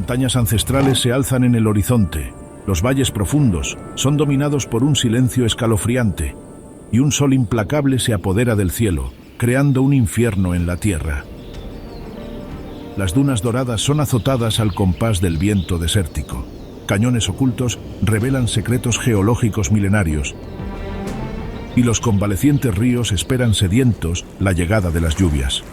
montañas ancestrales se alzan en el horizonte, los valles profundos son dominados por un silencio escalofriante, y un sol implacable se apodera del cielo, creando un infierno en la tierra. Las dunas doradas son azotadas al compás del viento desértico. Cañones ocultos revelan secretos geológicos milenarios, y los convalecientes ríos esperan sedientos la llegada de las lluvias.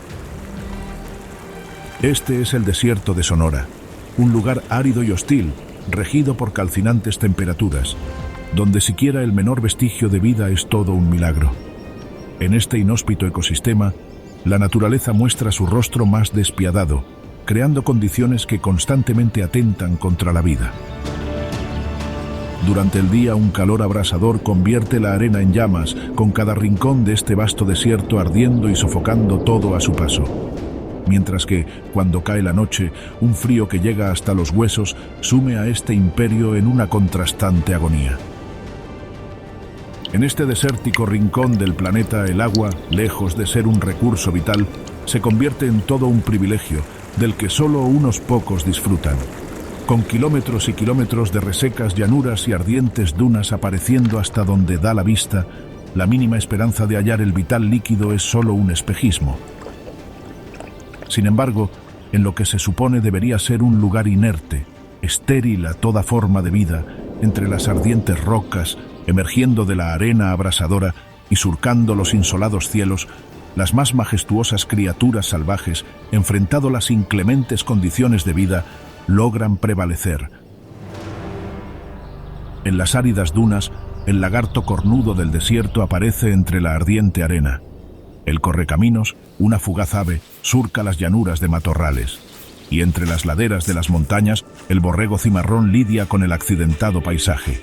Este es el desierto de Sonora, un lugar árido y hostil, regido por calcinantes temperaturas, donde siquiera el menor vestigio de vida es todo un milagro. En este inhóspito ecosistema, la naturaleza muestra su rostro más despiadado, creando condiciones que constantemente atentan contra la vida. Durante el día, un calor abrasador convierte la arena en llamas, con cada rincón de este vasto desierto ardiendo y sofocando todo a su paso. Mientras que, cuando cae la noche, un frío que llega hasta los huesos sume a este imperio en una contrastante agonía. En este desértico rincón del planeta, el agua, lejos de ser un recurso vital, se convierte en todo un privilegio, del que solo unos pocos disfrutan. Con kilómetros y kilómetros de resecas llanuras y ardientes dunas apareciendo hasta donde da la vista, la mínima esperanza de hallar el vital líquido es solo un espejismo. Sin embargo, en lo que se supone debería ser un lugar inerte, estéril a toda forma de vida, entre las ardientes rocas, emergiendo de la arena abrasadora y surcando los insolados cielos, las más majestuosas criaturas salvajes, enfrentado las inclementes condiciones de vida, logran prevalecer. En las áridas dunas, el lagarto cornudo del desierto aparece entre la ardiente arena. El correcaminos, una fugaz ave, surca las llanuras de matorrales. Y entre las laderas de las montañas, el borrego cimarrón lidia con el accidentado paisaje.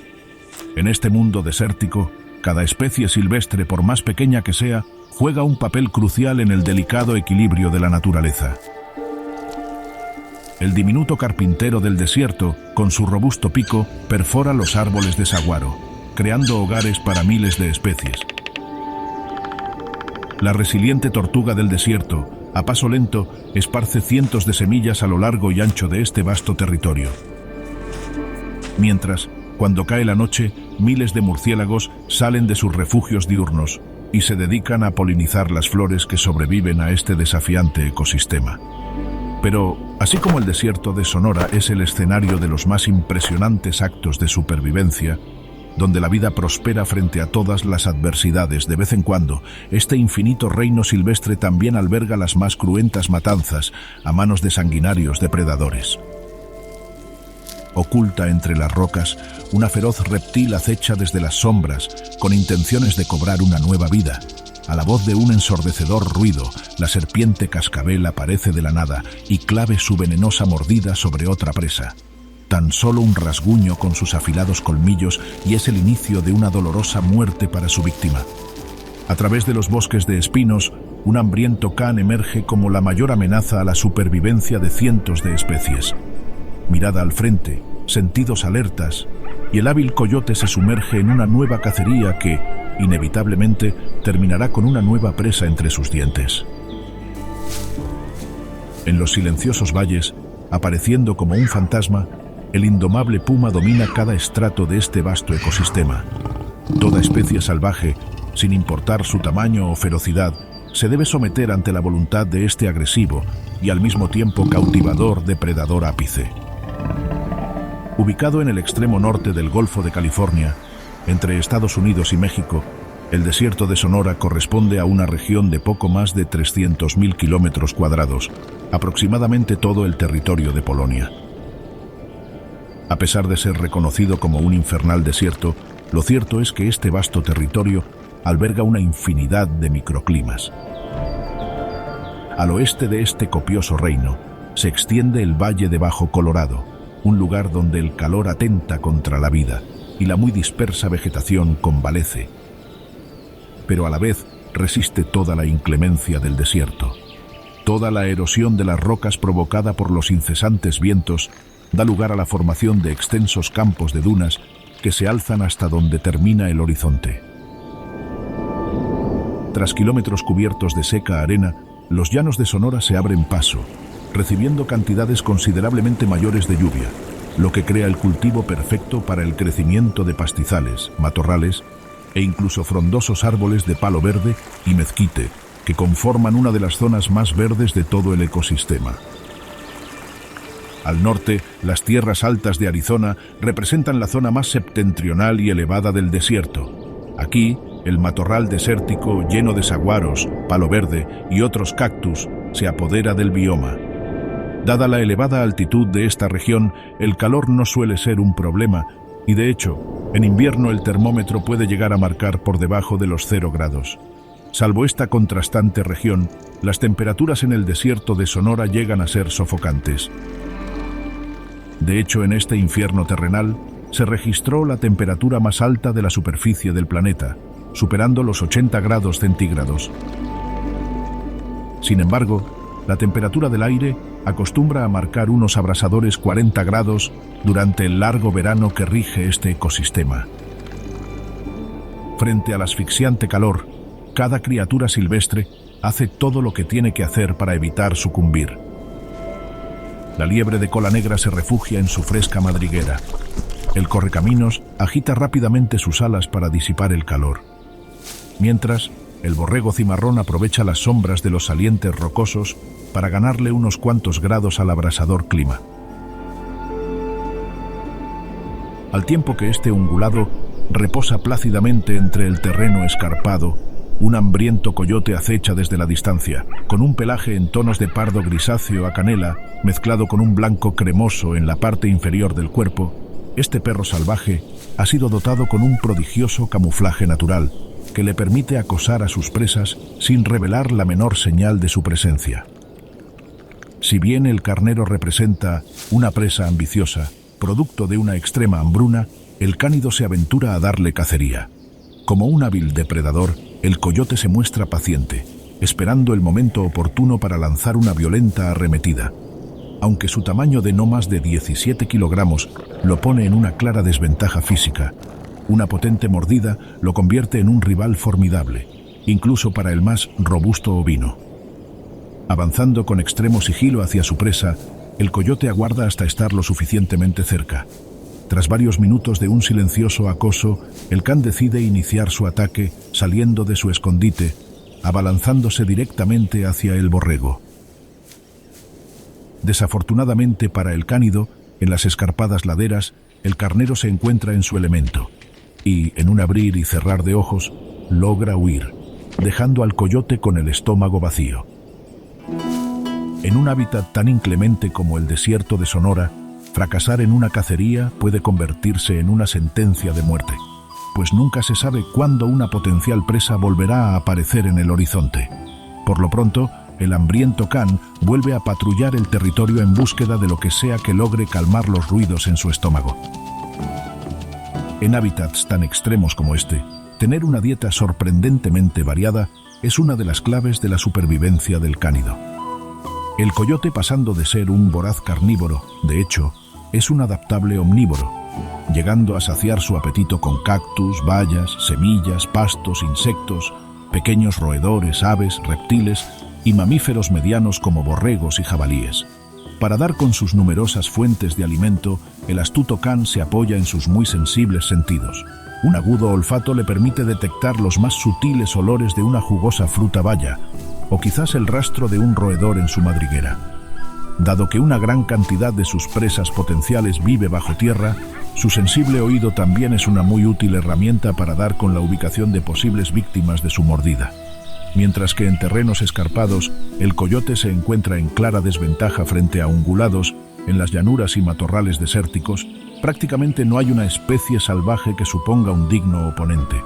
En este mundo desértico, cada especie silvestre, por más pequeña que sea, juega un papel crucial en el delicado equilibrio de la naturaleza. El diminuto carpintero del desierto, con su robusto pico, perfora los árboles de saguaro, creando hogares para miles de especies. La resiliente tortuga del desierto, a paso lento, esparce cientos de semillas a lo largo y ancho de este vasto territorio. Mientras, cuando cae la noche, miles de murciélagos salen de sus refugios diurnos y se dedican a polinizar las flores que sobreviven a este desafiante ecosistema. Pero, así como el desierto de Sonora es el escenario de los más impresionantes actos de supervivencia, donde la vida prospera frente a todas las adversidades, de vez en cuando, este infinito reino silvestre también alberga las más cruentas matanzas a manos de sanguinarios depredadores. Oculta entre las rocas, una feroz reptil acecha desde las sombras, con intenciones de cobrar una nueva vida. A la voz de un ensordecedor ruido, la serpiente cascabel aparece de la nada y clave su venenosa mordida sobre otra presa. Tan solo un rasguño con sus afilados colmillos y es el inicio de una dolorosa muerte para su víctima. A través de los bosques de espinos, un hambriento can emerge como la mayor amenaza a la supervivencia de cientos de especies. Mirada al frente, sentidos alertas, y el hábil coyote se sumerge en una nueva cacería que, inevitablemente, terminará con una nueva presa entre sus dientes. En los silenciosos valles, apareciendo como un fantasma, el indomable puma domina cada estrato de este vasto ecosistema. Toda especie salvaje, sin importar su tamaño o ferocidad, se debe someter ante la voluntad de este agresivo y al mismo tiempo cautivador depredador ápice. Ubicado en el extremo norte del Golfo de California, entre Estados Unidos y México, el desierto de Sonora corresponde a una región de poco más de 300.000 kilómetros cuadrados, aproximadamente todo el territorio de Polonia. A pesar de ser reconocido como un infernal desierto, lo cierto es que este vasto territorio alberga una infinidad de microclimas. Al oeste de este copioso reino se extiende el Valle de Bajo Colorado, un lugar donde el calor atenta contra la vida y la muy dispersa vegetación convalece. Pero a la vez resiste toda la inclemencia del desierto. Toda la erosión de las rocas provocada por los incesantes vientos da lugar a la formación de extensos campos de dunas que se alzan hasta donde termina el horizonte. Tras kilómetros cubiertos de seca arena, los llanos de Sonora se abren paso, recibiendo cantidades considerablemente mayores de lluvia, lo que crea el cultivo perfecto para el crecimiento de pastizales, matorrales e incluso frondosos árboles de palo verde y mezquite, que conforman una de las zonas más verdes de todo el ecosistema. Al norte, las tierras altas de Arizona representan la zona más septentrional y elevada del desierto. Aquí, el matorral desértico lleno de saguaros, palo verde y otros cactus se apodera del bioma. Dada la elevada altitud de esta región, el calor no suele ser un problema y, de hecho, en invierno el termómetro puede llegar a marcar por debajo de los 0 grados. Salvo esta contrastante región, las temperaturas en el desierto de Sonora llegan a ser sofocantes. De hecho, en este infierno terrenal, se registró la temperatura más alta de la superficie del planeta, superando los 80 grados centígrados. Sin embargo, la temperatura del aire acostumbra a marcar unos abrasadores 40 grados durante el largo verano que rige este ecosistema. Frente al asfixiante calor, cada criatura silvestre hace todo lo que tiene que hacer para evitar sucumbir. La liebre de cola negra se refugia en su fresca madriguera. El correcaminos agita rápidamente sus alas para disipar el calor. Mientras, el borrego cimarrón aprovecha las sombras de los salientes rocosos para ganarle unos cuantos grados al abrasador clima. Al tiempo que este ungulado reposa plácidamente entre el terreno escarpado, un hambriento coyote acecha desde la distancia, con un pelaje en tonos de pardo grisáceo a canela, mezclado con un blanco cremoso en la parte inferior del cuerpo. Este perro salvaje ha sido dotado con un prodigioso camuflaje natural, que le permite acosar a sus presas sin revelar la menor señal de su presencia. Si bien el carnero representa una presa ambiciosa, producto de una extrema hambruna, el cánido se aventura a darle cacería. Como un hábil depredador, el coyote se muestra paciente, esperando el momento oportuno para lanzar una violenta arremetida. Aunque su tamaño de no más de 17 kilogramos lo pone en una clara desventaja física, una potente mordida lo convierte en un rival formidable, incluso para el más robusto ovino. Avanzando con extremo sigilo hacia su presa, el coyote aguarda hasta estar lo suficientemente cerca. Tras varios minutos de un silencioso acoso, el can decide iniciar su ataque saliendo de su escondite, abalanzándose directamente hacia el borrego. Desafortunadamente para el cánido, en las escarpadas laderas, el carnero se encuentra en su elemento y, en un abrir y cerrar de ojos, logra huir, dejando al coyote con el estómago vacío. En un hábitat tan inclemente como el desierto de Sonora, fracasar en una cacería puede convertirse en una sentencia de muerte, pues nunca se sabe cuándo una potencial presa volverá a aparecer en el horizonte. Por lo pronto, el hambriento can vuelve a patrullar el territorio en búsqueda de lo que sea que logre calmar los ruidos en su estómago. En hábitats tan extremos como este, tener una dieta sorprendentemente variada es una de las claves de la supervivencia del cánido. El coyote, pasando de ser un voraz carnívoro, de hecho, es un adaptable omnívoro, llegando a saciar su apetito con cactus, bayas, semillas, pastos, insectos, pequeños roedores, aves, reptiles y mamíferos medianos como borregos y jabalíes. Para dar con sus numerosas fuentes de alimento, el astuto can se apoya en sus muy sensibles sentidos. Un agudo olfato le permite detectar los más sutiles olores de una jugosa fruta baya, o quizás el rastro de un roedor en su madriguera. Dado que una gran cantidad de sus presas potenciales vive bajo tierra, su sensible oído también es una muy útil herramienta para dar con la ubicación de posibles víctimas de su mordida. Mientras que en terrenos escarpados, el coyote se encuentra en clara desventaja frente a ungulados, en las llanuras y matorrales desérticos, prácticamente no hay una especie salvaje que suponga un digno oponente.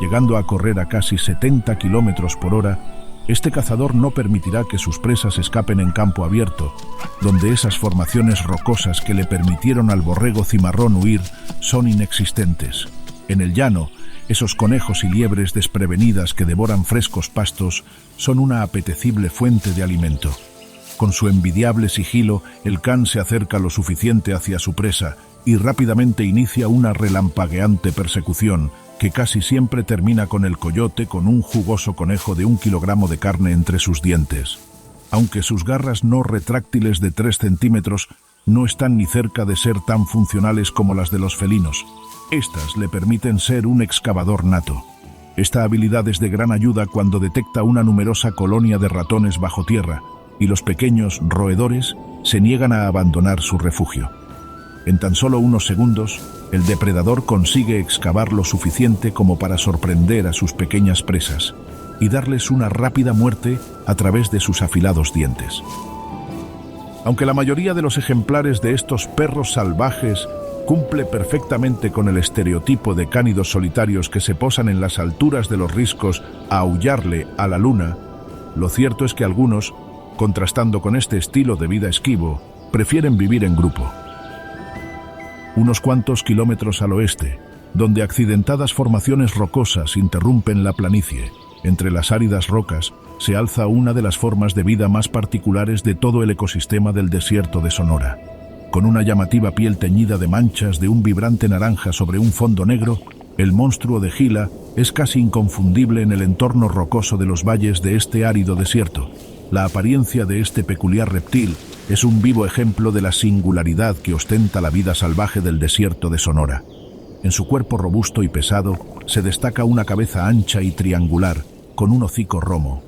Llegando a correr a casi 70 kilómetros por hora, este cazador no permitirá que sus presas escapen en campo abierto, donde esas formaciones rocosas que le permitieron al borrego cimarrón huir son inexistentes. En el llano, esos conejos y liebres desprevenidas que devoran frescos pastos son una apetecible fuente de alimento. Con su envidiable sigilo, el can se acerca lo suficiente hacia su presa y rápidamente inicia una relampagueante persecución que casi siempre termina con el coyote con un jugoso conejo de 1 kilogramo de carne entre sus dientes. Aunque sus garras no retráctiles de 3 centímetros no están ni cerca de ser tan funcionales como las de los felinos, estas le permiten ser un excavador nato. Esta habilidad es de gran ayuda cuando detecta una numerosa colonia de ratones bajo tierra y los pequeños roedores se niegan a abandonar su refugio. En tan solo unos segundos, el depredador consigue excavar lo suficiente como para sorprender a sus pequeñas presas y darles una rápida muerte a través de sus afilados dientes. Aunque la mayoría de los ejemplares de estos perros salvajes cumple perfectamente con el estereotipo de cánidos solitarios que se posan en las alturas de los riscos a aullarle a la luna, lo cierto es que algunos, contrastando con este estilo de vida esquivo, prefieren vivir en grupo. Unos cuantos kilómetros al oeste, donde accidentadas formaciones rocosas interrumpen la planicie, entre las áridas rocas se alza una de las formas de vida más particulares de todo el ecosistema del desierto de Sonora. Con una llamativa piel teñida de manchas de un vibrante naranja sobre un fondo negro, el monstruo de Gila es casi inconfundible en el entorno rocoso de los valles de este árido desierto. La apariencia de este peculiar reptil es un vivo ejemplo de la singularidad que ostenta la vida salvaje del desierto de Sonora. En su cuerpo robusto y pesado se destaca una cabeza ancha y triangular, con un hocico romo.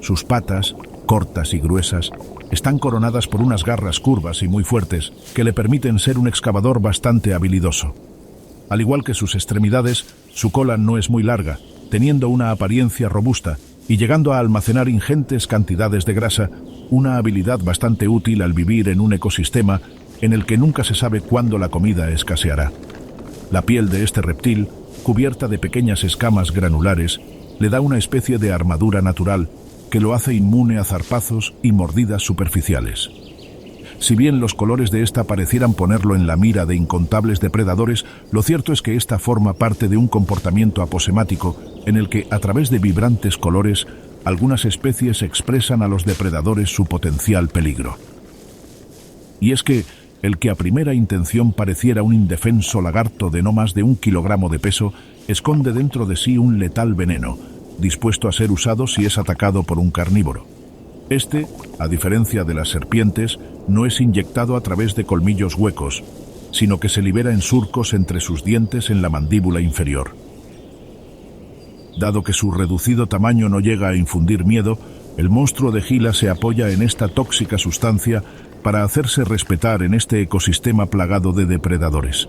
Sus patas, cortas y gruesas, están coronadas por unas garras curvas y muy fuertes que le permiten ser un excavador bastante habilidoso. Al igual que sus extremidades, su cola no es muy larga, teniendo una apariencia robusta y llegando a almacenar ingentes cantidades de grasa, una habilidad bastante útil al vivir en un ecosistema en el que nunca se sabe cuándo la comida escaseará. La piel de este reptil, cubierta de pequeñas escamas granulares, le da una especie de armadura natural que lo hace inmune a zarpazos y mordidas superficiales. Si bien los colores de esta parecieran ponerlo en la mira de incontables depredadores, lo cierto es que esta forma parte de un comportamiento aposemático en el que, a través de vibrantes colores, algunas especies expresan a los depredadores su potencial peligro. Y es que, el que a primera intención pareciera un indefenso lagarto de no más de 1 kilogramo de peso, esconde dentro de sí un letal veneno, dispuesto a ser usado si es atacado por un carnívoro. Este, a diferencia de las serpientes, no es inyectado a través de colmillos huecos, sino que se libera en surcos entre sus dientes en la mandíbula inferior. Dado que su reducido tamaño no llega a infundir miedo, el monstruo de Gila se apoya en esta tóxica sustancia para hacerse respetar en este ecosistema plagado de depredadores.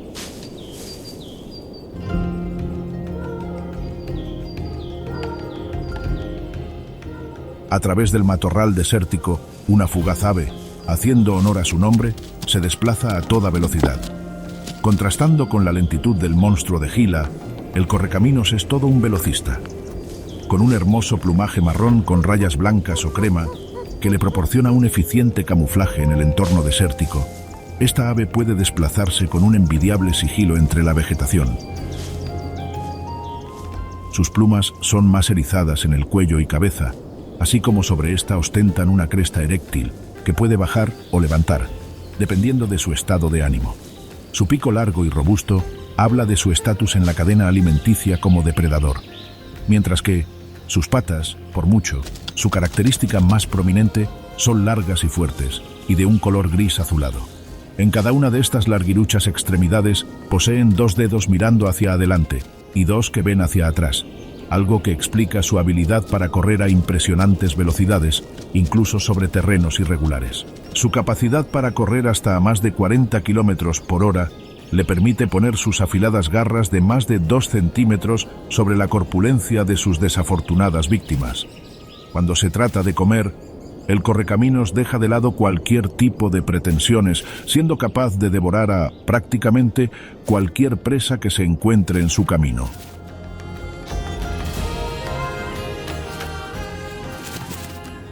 A través del matorral desértico, una fugaz ave, haciendo honor a su nombre, se desplaza a toda velocidad. Contrastando con la lentitud del monstruo de Gila, el correcaminos es todo un velocista. Con un hermoso plumaje marrón con rayas blancas o crema, que le proporciona un eficiente camuflaje en el entorno desértico, esta ave puede desplazarse con un envidiable sigilo entre la vegetación. Sus plumas son más erizadas en el cuello y cabeza, así como sobre esta ostentan una cresta eréctil que puede bajar o levantar, dependiendo de su estado de ánimo. Su pico largo y robusto habla de su estatus en la cadena alimenticia como depredador, mientras que sus patas, por mucho, su característica más prominente, son largas y fuertes y de un color gris azulado. En cada una de estas larguiruchas extremidades poseen 2 dedos mirando hacia adelante y 2 que ven hacia atrás, algo que explica su habilidad para correr a impresionantes velocidades, incluso sobre terrenos irregulares. Su capacidad para correr hasta a más de 40 kilómetros por hora le permite poner sus afiladas garras de más de 2 centímetros sobre la corpulencia de sus desafortunadas víctimas. Cuando se trata de comer, el correcaminos deja de lado cualquier tipo de pretensiones, siendo capaz de devorar a, prácticamente, cualquier presa que se encuentre en su camino.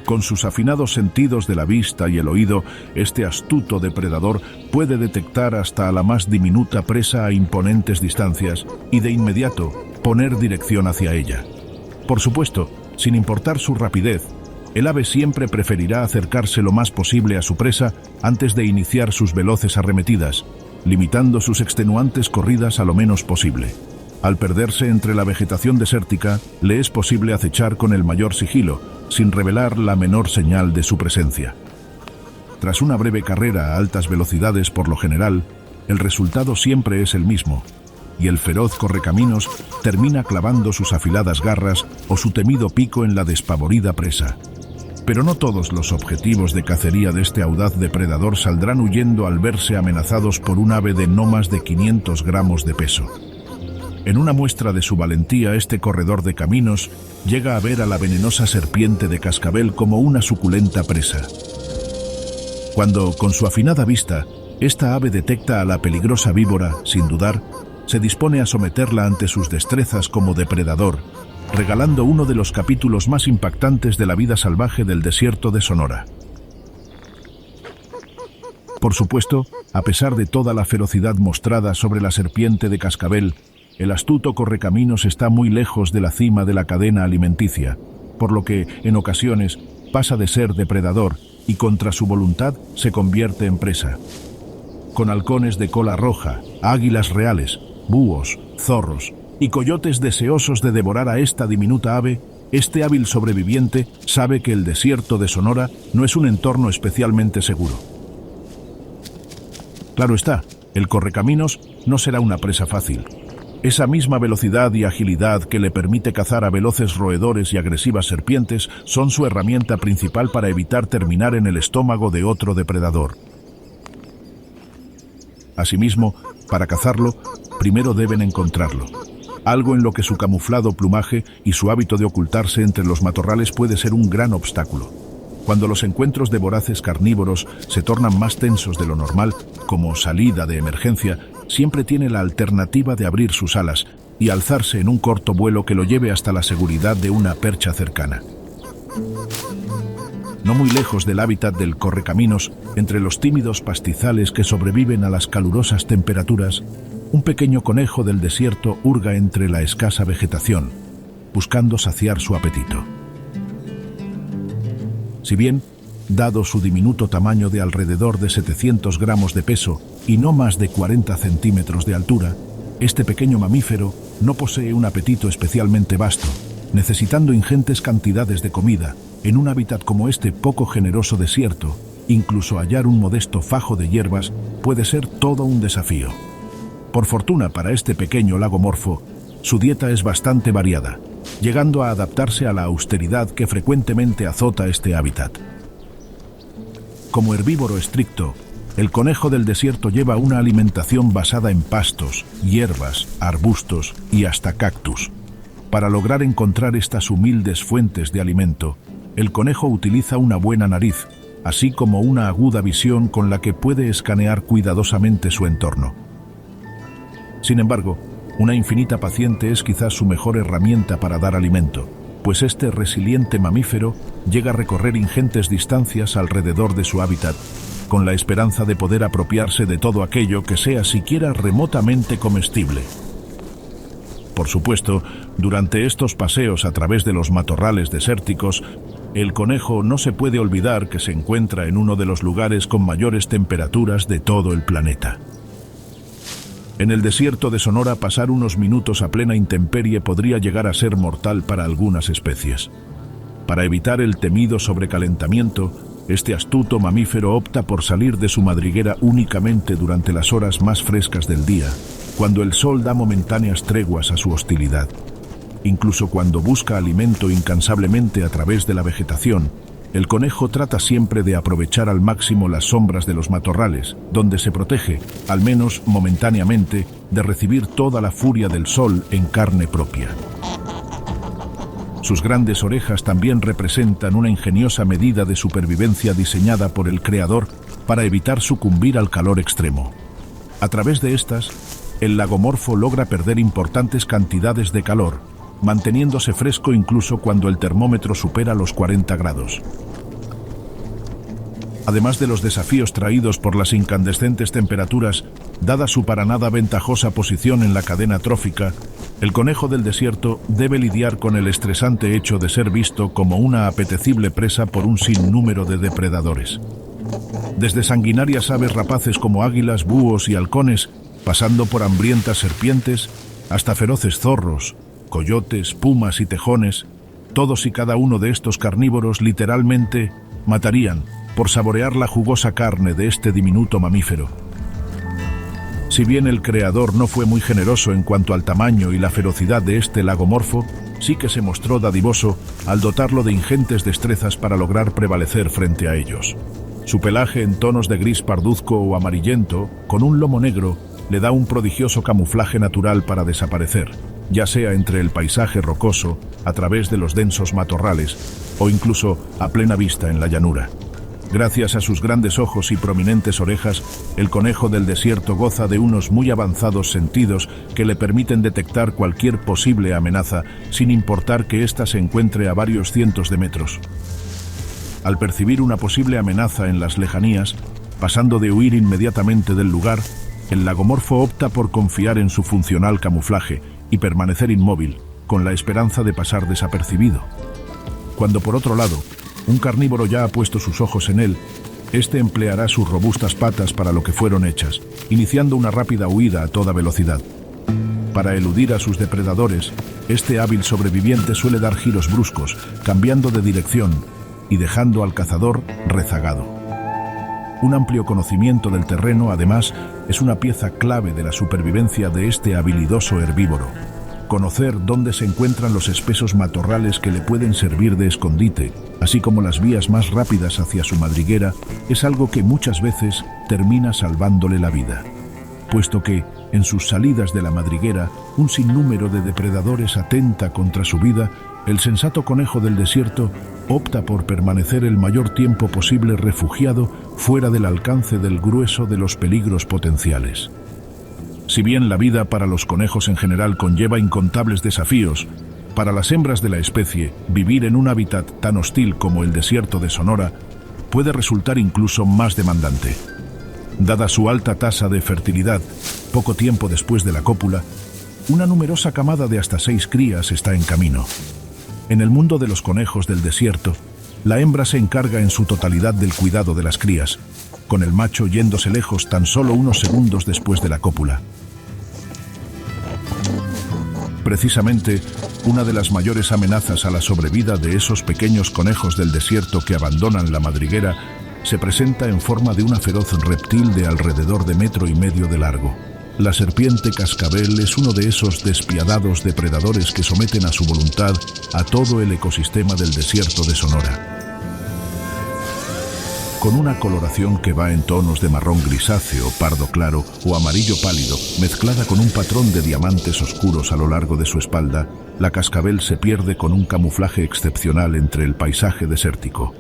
Con sus afinados sentidos de la vista y el oído, este astuto depredador puede detectar hasta a la más diminuta presa a imponentes distancias y de inmediato poner dirección hacia ella. Por supuesto, sin importar su rapidez, el ave siempre preferirá acercarse lo más posible a su presa antes de iniciar sus veloces arremetidas, limitando sus extenuantes corridas a lo menos posible. Al perderse entre la vegetación desértica, le es posible acechar con el mayor sigilo, sin revelar la menor señal de su presencia. Tras una breve carrera a altas velocidades por lo general, el resultado siempre es el mismo, y el feroz correcaminos termina clavando sus afiladas garras o su temido pico en la despavorida presa. Pero no todos los objetivos de cacería de este audaz depredador saldrán huyendo al verse amenazados por un ave de no más de 500 gramos de peso. En una muestra de su valentía, este corredor de caminos llega a ver a la venenosa serpiente de cascabel como una suculenta presa. Cuando, con su afinada vista, esta ave detecta a la peligrosa víbora, sin dudar, se dispone a someterla ante sus destrezas como depredador, regalando uno de los capítulos más impactantes de la vida salvaje del desierto de Sonora. Por supuesto, a pesar de toda la ferocidad mostrada sobre la serpiente de cascabel, el astuto correcaminos está muy lejos de la cima de la cadena alimenticia, por lo que, en ocasiones, pasa de ser depredador y contra su voluntad se convierte en presa. Con halcones de cola roja, águilas reales, búhos, zorros y coyotes deseosos de devorar a esta diminuta ave, este hábil sobreviviente sabe que el desierto de Sonora no es un entorno especialmente seguro. Claro está, el correcaminos no será una presa fácil. Esa misma velocidad y agilidad que le permite cazar a veloces roedores y agresivas serpientes son su herramienta principal para evitar terminar en el estómago de otro depredador. Asimismo, para cazarlo, primero deben encontrarlo, algo en lo que su camuflado plumaje y su hábito de ocultarse entre los matorrales puede ser un gran obstáculo. Cuando los encuentros de voraces carnívoros se tornan más tensos de lo normal, como salida de emergencia, siempre tiene la alternativa de abrir sus alas y alzarse en un corto vuelo que lo lleve hasta la seguridad de una percha cercana. No muy lejos del hábitat del correcaminos, entre los tímidos pastizales que sobreviven a las calurosas temperaturas, un pequeño conejo del desierto hurga entre la escasa vegetación, buscando saciar su apetito. Si bien, dado su diminuto tamaño de alrededor de 700 gramos de peso y no más de 40 centímetros de altura, este pequeño mamífero no posee un apetito especialmente vasto, necesitando ingentes cantidades de comida. En un hábitat como este poco generoso desierto, incluso hallar un modesto fajo de hierbas puede ser todo un desafío. Por fortuna para este pequeño lagomorfo, su dieta es bastante variada, llegando a adaptarse a la austeridad que frecuentemente azota este hábitat. Como herbívoro estricto, el conejo del desierto lleva una alimentación basada en pastos, hierbas, arbustos y hasta cactus. Para lograr encontrar estas humildes fuentes de alimento, el conejo utiliza una buena nariz, así como una aguda visión con la que puede escanear cuidadosamente su entorno. Sin embargo, una infinita paciente es quizás su mejor herramienta para dar alimento, pues este resiliente mamífero llega a recorrer ingentes distancias alrededor de su hábitat, con la esperanza de poder apropiarse de todo aquello que sea siquiera remotamente comestible. Por supuesto, durante estos paseos a través de los matorrales desérticos, el conejo no se puede olvidar que se encuentra en uno de los lugares con mayores temperaturas de todo el planeta. En el desierto de Sonora, pasar unos minutos a plena intemperie podría llegar a ser mortal para algunas especies. Para evitar el temido sobrecalentamiento, este astuto mamífero opta por salir de su madriguera únicamente durante las horas más frescas del día, cuando el sol da momentáneas treguas a su hostilidad. Incluso cuando busca alimento incansablemente a través de la vegetación, el conejo trata siempre de aprovechar al máximo las sombras de los matorrales, donde se protege, al menos momentáneamente, de recibir toda la furia del sol en carne propia. Sus grandes orejas también representan una ingeniosa medida de supervivencia diseñada por el creador para evitar sucumbir al calor extremo. A través de estas, el lagomorfo logra perder importantes cantidades de calor, manteniéndose fresco incluso cuando el termómetro supera los 40 grados. Además de los desafíos traídos por las incandescentes temperaturas, dada su para nada ventajosa posición en la cadena trófica, el conejo del desierto debe lidiar con el estresante hecho de ser visto como una apetecible presa por un sinnúmero de depredadores. Desde sanguinarias aves rapaces como águilas, búhos y halcones, pasando por hambrientas serpientes, hasta feroces zorros, coyotes, pumas y tejones. Todos y cada uno de estos carnívoros literalmente matarían por saborear la jugosa carne de este diminuto mamífero. Si bien el creador no fue muy generoso en cuanto al tamaño y la ferocidad de este lagomorfo, sí que se mostró dadivoso al dotarlo de ingentes destrezas para lograr prevalecer frente a ellos. Su pelaje en tonos de gris parduzco o amarillento, con un lomo negro, le da un prodigioso camuflaje natural para desaparecer, ya sea entre el paisaje rocoso, a través de los densos matorrales, o incluso a plena vista en la llanura. Gracias a sus grandes ojos y prominentes orejas, el conejo del desierto goza de unos muy avanzados sentidos que le permiten detectar cualquier posible amenaza, sin importar que ésta se encuentre a varios cientos de metros. Al percibir una posible amenaza en las lejanías, pasando de huir inmediatamente del lugar, el lagomorfo opta por confiar en su funcional camuflaje y permanecer inmóvil, con la esperanza de pasar desapercibido. Cuando por otro lado, un carnívoro ya ha puesto sus ojos en él, este empleará sus robustas patas para lo que fueron hechas, iniciando una rápida huida a toda velocidad. Para eludir a sus depredadores, este hábil sobreviviente suele dar giros bruscos, cambiando de dirección y dejando al cazador rezagado. Un amplio conocimiento del terreno, además, es una pieza clave de la supervivencia de este habilidoso herbívoro. Conocer dónde se encuentran los espesos matorrales que le pueden servir de escondite, así como las vías más rápidas hacia su madriguera, es algo que muchas veces termina salvándole la vida, puesto que, en sus salidas de la madriguera, un sinnúmero de depredadores atenta contra su vida, el sensato conejo del desierto opta por permanecer el mayor tiempo posible refugiado fuera del alcance del grueso de los peligros potenciales. Si bien la vida para los conejos en general conlleva incontables desafíos, para las hembras de la especie, vivir en un hábitat tan hostil como el desierto de Sonora puede resultar incluso más demandante. Dada su alta tasa de fertilidad, poco tiempo después de la cópula, una numerosa camada de hasta 6 crías está en camino. En el mundo de los conejos del desierto, la hembra se encarga en su totalidad del cuidado de las crías, con el macho yéndose lejos tan solo unos segundos después de la cópula. Precisamente, una de las mayores amenazas a la sobrevida de esos pequeños conejos del desierto que abandonan la madriguera se presenta en forma de una feroz reptil de alrededor de 1,5 metros de largo. La serpiente cascabel es uno de esos despiadados depredadores que someten a su voluntad a todo el ecosistema del desierto de Sonora. Con una coloración que va en tonos de marrón grisáceo, pardo claro o amarillo pálido, mezclada con un patrón de diamantes oscuros a lo largo de su espalda, la cascabel se pierde con un camuflaje excepcional entre el paisaje desértico.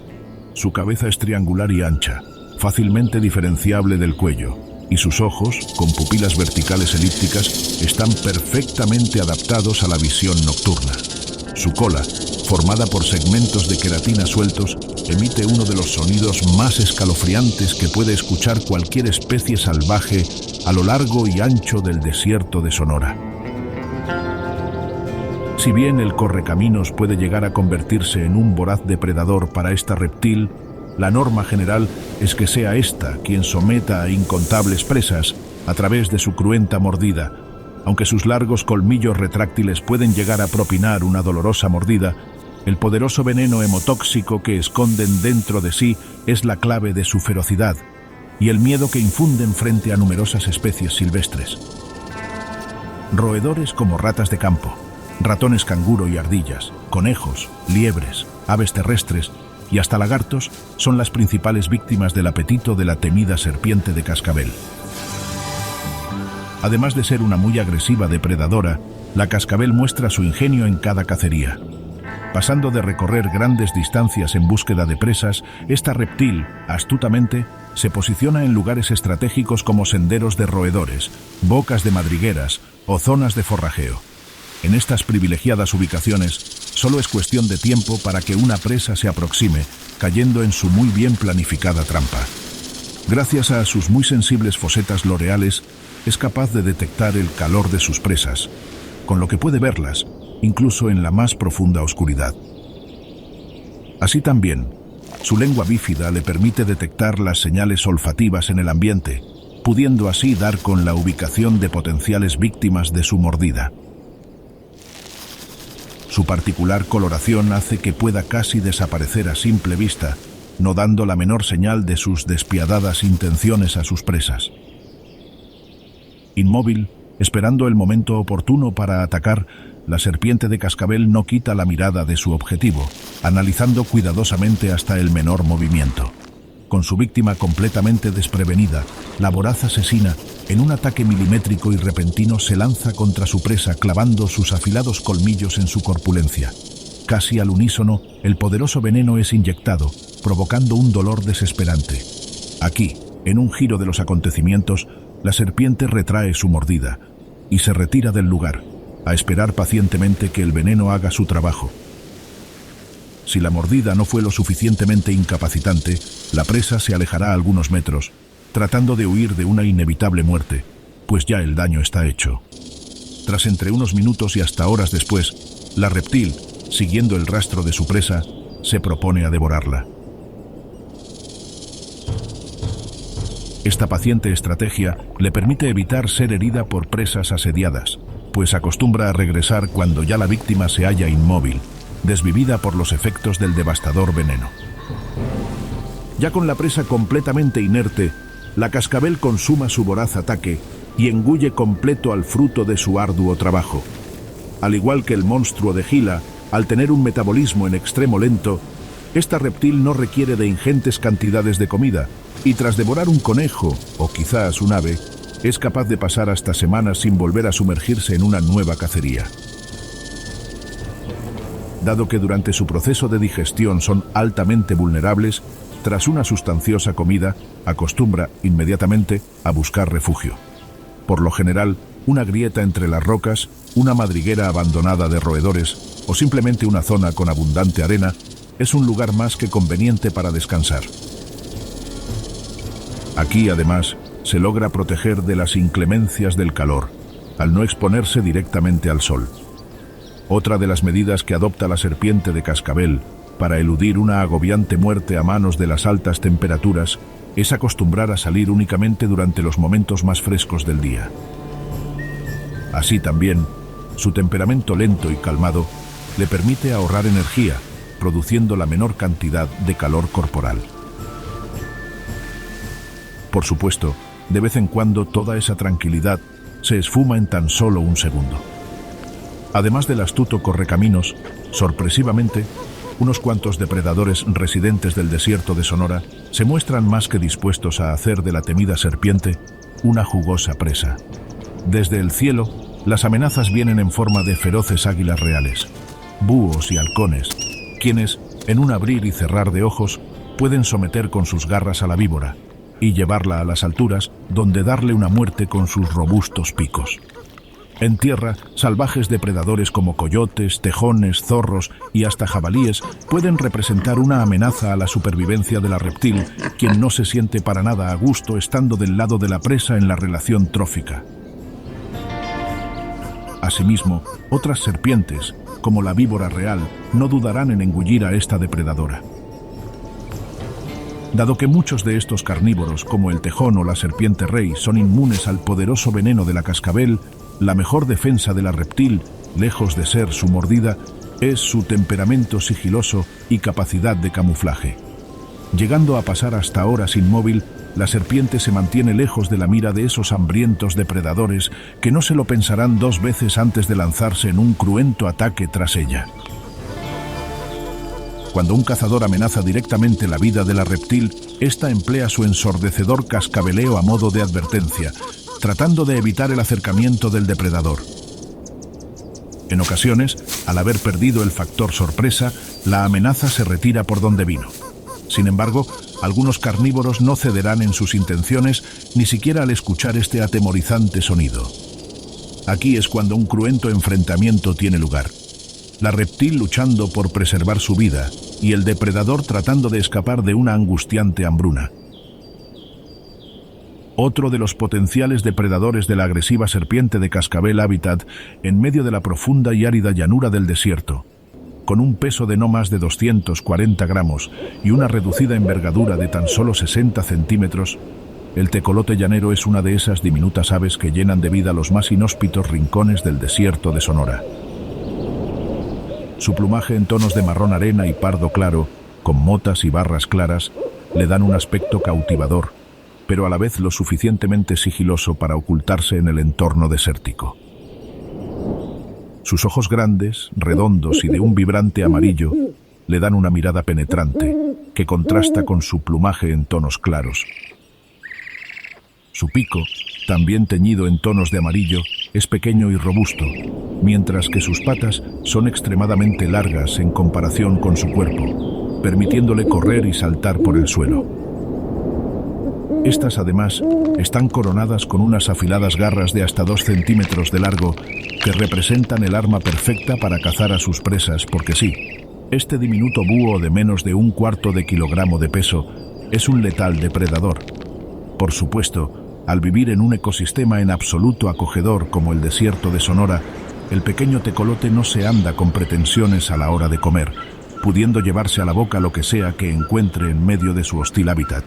Su cabeza es triangular y ancha, fácilmente diferenciable del cuello, y sus ojos, con pupilas verticales elípticas, están perfectamente adaptados a la visión nocturna. Su cola, formada por segmentos de queratina sueltos, emite uno de los sonidos más escalofriantes que puede escuchar cualquier especie salvaje a lo largo y ancho del desierto de Sonora. Si bien el correcaminos puede llegar a convertirse en un voraz depredador para esta reptil, la norma general es que sea ésta quien someta a incontables presas a través de su cruenta mordida. Aunque sus largos colmillos retráctiles pueden llegar a propinar una dolorosa mordida, el poderoso veneno hemotóxico que esconden dentro de sí es la clave de su ferocidad y el miedo que infunden frente a numerosas especies silvestres. Roedores como ratas de campo, ratones canguro y ardillas, conejos, liebres, aves terrestres y hasta lagartos son las principales víctimas del apetito de la temida serpiente de cascabel. Además de ser una muy agresiva depredadora, la cascabel muestra su ingenio en cada cacería. Pasando de recorrer grandes distancias en búsqueda de presas, esta reptil, astutamente, se posiciona en lugares estratégicos como senderos de roedores, bocas de madrigueras o zonas de forrajeo. En estas privilegiadas ubicaciones, solo es cuestión de tiempo para que una presa se aproxime, cayendo en su muy bien planificada trampa. Gracias a sus muy sensibles fosetas loreales, es capaz de detectar el calor de sus presas, con lo que puede verlas, incluso en la más profunda oscuridad. Así también, su lengua bífida le permite detectar las señales olfativas en el ambiente, pudiendo así dar con la ubicación de potenciales víctimas de su mordida. Su particular coloración hace que pueda casi desaparecer a simple vista, no dando la menor señal de sus despiadadas intenciones a sus presas. Inmóvil, esperando el momento oportuno para atacar, la serpiente de cascabel no quita la mirada de su objetivo, analizando cuidadosamente hasta el menor movimiento. Con su víctima completamente desprevenida, la voraz asesina, en un ataque milimétrico y repentino, se lanza contra su presa clavando sus afilados colmillos en su corpulencia. Casi al unísono, el poderoso veneno es inyectado, provocando un dolor desesperante. Aquí, en un giro de los acontecimientos, la serpiente retrae su mordida y se retira del lugar, a esperar pacientemente que el veneno haga su trabajo. Si la mordida no fue lo suficientemente incapacitante, la presa se alejará algunos metros, tratando de huir de una inevitable muerte, pues ya el daño está hecho. Tras entre unos minutos y hasta horas después, la reptil, siguiendo el rastro de su presa, se propone a devorarla. Esta paciente estrategia le permite evitar ser herida por presas asediadas, pues acostumbra a regresar cuando ya la víctima se halla inmóvil, desvivida por los efectos del devastador veneno. Ya con la presa completamente inerte, la cascabel consuma su voraz ataque y engulle completo al fruto de su arduo trabajo. Al igual que el monstruo de Gila, al tener un metabolismo en extremo lento, esta reptil no requiere de ingentes cantidades de comida, y tras devorar un conejo, o quizás un ave, es capaz de pasar hasta semanas sin volver a sumergirse en una nueva cacería. Dado que durante su proceso de digestión son altamente vulnerables, tras una sustanciosa comida, acostumbra inmediatamente a buscar refugio. Por lo general, una grieta entre las rocas, una madriguera abandonada de roedores o simplemente una zona con abundante arena es un lugar más que conveniente para descansar. Aquí, además, se logra proteger de las inclemencias del calor, al no exponerse directamente al sol. Otra de las medidas que adopta la serpiente de cascabel para eludir una agobiante muerte a manos de las altas temperaturas es acostumbrar a salir únicamente durante los momentos más frescos del día. Así también, su temperamento lento y calmado le permite ahorrar energía, produciendo la menor cantidad de calor corporal. Por supuesto, de vez en cuando toda esa tranquilidad se esfuma en tan solo un segundo. Además del astuto correcaminos, sorpresivamente, unos cuantos depredadores residentes del desierto de Sonora se muestran más que dispuestos a hacer de la temida serpiente una jugosa presa. Desde el cielo, las amenazas vienen en forma de feroces águilas reales, búhos y halcones, quienes, en un abrir y cerrar de ojos, pueden someter con sus garras a la víbora y llevarla a las alturas, donde darle una muerte con sus robustos picos. En tierra, salvajes depredadores como coyotes, tejones, zorros y hasta jabalíes pueden representar una amenaza a la supervivencia de la reptil, quien no se siente para nada a gusto estando del lado de la presa en la relación trófica. Asimismo, otras serpientes, como la víbora real, no dudarán en engullir a esta depredadora. Dado que muchos de estos carnívoros, como el tejón o la serpiente rey, son inmunes al poderoso veneno de la cascabel, la mejor defensa de la reptil, lejos de ser su mordida, es su temperamento sigiloso y capacidad de camuflaje. Llegando a pasar hasta horas inmóvil, la serpiente se mantiene lejos de la mira de esos hambrientos depredadores que no se lo pensarán dos veces antes de lanzarse en un cruento ataque tras ella. Cuando un cazador amenaza directamente la vida de la reptil, ésta emplea su ensordecedor cascabeleo a modo de advertencia, tratando de evitar el acercamiento del depredador. En ocasiones, al haber perdido el factor sorpresa, la amenaza se retira por donde vino. Sin embargo, algunos carnívoros no cederán en sus intenciones ni siquiera al escuchar este atemorizante sonido. Aquí es cuando un cruento enfrentamiento tiene lugar. La reptil luchando por preservar su vida y el depredador tratando de escapar de una angustiante hambruna. Otro de los potenciales depredadores de la agresiva serpiente de cascabel hábitat en medio de la profunda y árida llanura del desierto. Con un peso de no más de 240 gramos y una reducida envergadura de tan solo 60 centímetros, El tecolote llanero es una de esas diminutas aves que llenan de vida los más inhóspitos rincones del desierto de Sonora. Su plumaje en tonos de marrón arena y pardo claro, con motas y barras claras, le dan un aspecto cautivador, pero a la vez lo suficientemente sigiloso para ocultarse en el entorno desértico. Sus ojos grandes, redondos y de un vibrante amarillo le dan una mirada penetrante que contrasta con su plumaje en tonos claros. Su pico, también teñido en tonos de amarillo, es pequeño y robusto, mientras que sus patas son extremadamente largas en comparación con su cuerpo, permitiéndole correr y saltar por el suelo. Estas, además, están coronadas con unas afiladas garras de hasta 2 centímetros de largo que representan el arma perfecta para cazar a sus presas, porque sí, este diminuto búho de menos de 1/4 de kilogramo de peso es un letal depredador. Por supuesto, al vivir en un ecosistema en absoluto acogedor como el desierto de Sonora, el pequeño tecolote no se anda con pretensiones a la hora de comer, pudiendo llevarse a la boca lo que sea que encuentre en medio de su hostil hábitat.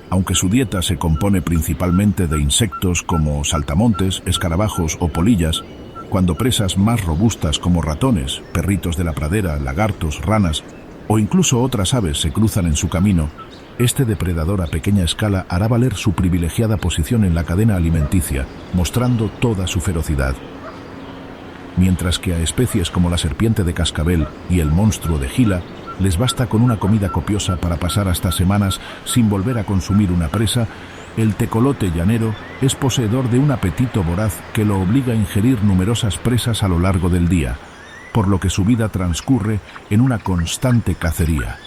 Aunque su dieta se compone principalmente de insectos como saltamontes, escarabajos o polillas, cuando presas más robustas como ratones, perritos de la pradera, lagartos, ranas o incluso otras aves se cruzan en su camino, este depredador a pequeña escala hará valer su privilegiada posición en la cadena alimenticia, mostrando toda su ferocidad. Mientras que a especies como la serpiente de cascabel y el monstruo de Gila les basta con una comida copiosa para pasar hasta semanas sin volver a consumir una presa, el tecolote llanero es poseedor de un apetito voraz que lo obliga a ingerir numerosas presas a lo largo del día, por lo que su vida transcurre en una constante cacería.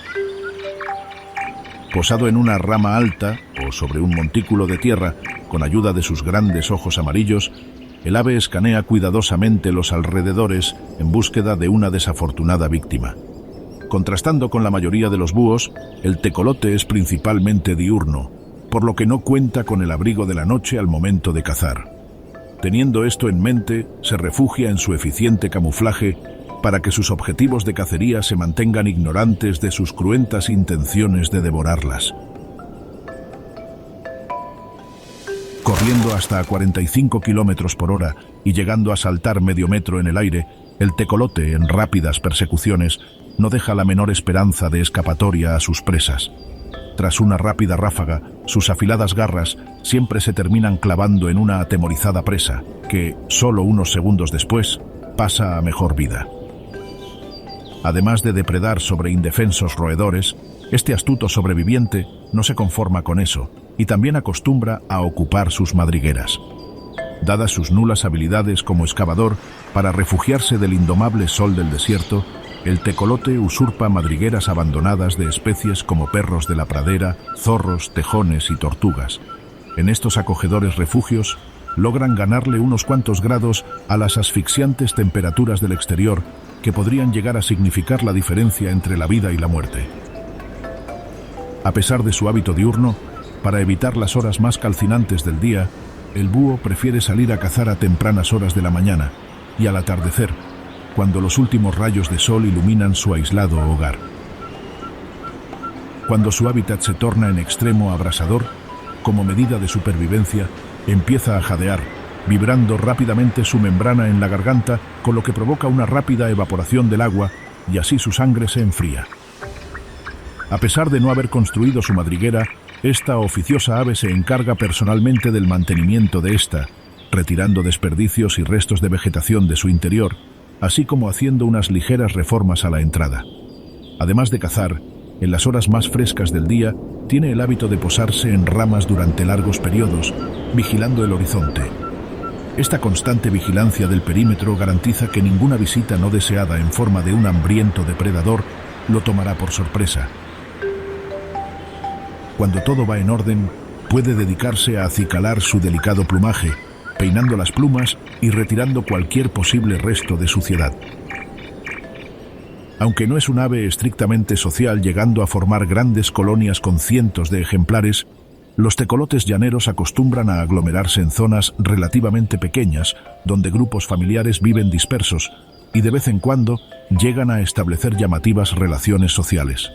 Posado en una rama alta o sobre un montículo de tierra, con ayuda de sus grandes ojos amarillos, el ave escanea cuidadosamente los alrededores en búsqueda de una desafortunada víctima. Contrastando con la mayoría de los búhos, el tecolote es principalmente diurno, por lo que no cuenta con el abrigo de la noche al momento de cazar. Teniendo esto en mente, se refugia en su eficiente camuflaje para que sus objetivos de cacería se mantengan ignorantes de sus cruentas intenciones de devorarlas. Corriendo hasta a 45 kilómetros por hora y llegando a saltar medio metro en el aire, el tecolote, en rápidas persecuciones, no deja la menor esperanza de escapatoria a sus presas. Tras una rápida ráfaga, sus afiladas garras siempre se terminan clavando en una atemorizada presa, que, solo unos segundos después, pasa a mejor vida. Además de depredar sobre indefensos roedores, este astuto sobreviviente no se conforma con eso y también acostumbra a ocupar sus madrigueras. Dadas sus nulas habilidades como excavador para refugiarse del indomable sol del desierto, el tecolote usurpa madrigueras abandonadas de especies como perros de la pradera, zorros, tejones y tortugas. En estos acogedores refugios, logran ganarle unos cuantos grados a las asfixiantes temperaturas del exterior que podrían llegar a significar la diferencia entre la vida y la muerte. A pesar de su hábito diurno, para evitar las horas más calcinantes del día, el búho prefiere salir a cazar a tempranas horas de la mañana y al atardecer, cuando los últimos rayos de sol iluminan su aislado hogar. Cuando su hábitat se torna en extremo abrasador, como medida de supervivencia, empieza a jadear, vibrando rápidamente su membrana en la garganta, con lo que provoca una rápida evaporación del agua y así su sangre se enfría. A pesar de no haber construido su madriguera, esta oficiosa ave se encarga personalmente del mantenimiento de esta, retirando desperdicios y restos de vegetación de su interior, así como haciendo unas ligeras reformas a la entrada. Además de cazar, en las horas más frescas del día, tiene el hábito de posarse en ramas durante largos periodos, vigilando el horizonte. Esta constante vigilancia del perímetro garantiza que ninguna visita no deseada en forma de un hambriento depredador lo tomará por sorpresa. Cuando todo va en orden, puede dedicarse a acicalar su delicado plumaje, peinando las plumas y retirando cualquier posible resto de suciedad. Aunque no es un ave estrictamente social, llegando a formar grandes colonias con cientos de ejemplares, los tecolotes llaneros acostumbran a aglomerarse en zonas relativamente pequeñas, donde grupos familiares viven dispersos y de vez en cuando llegan a establecer llamativas relaciones sociales.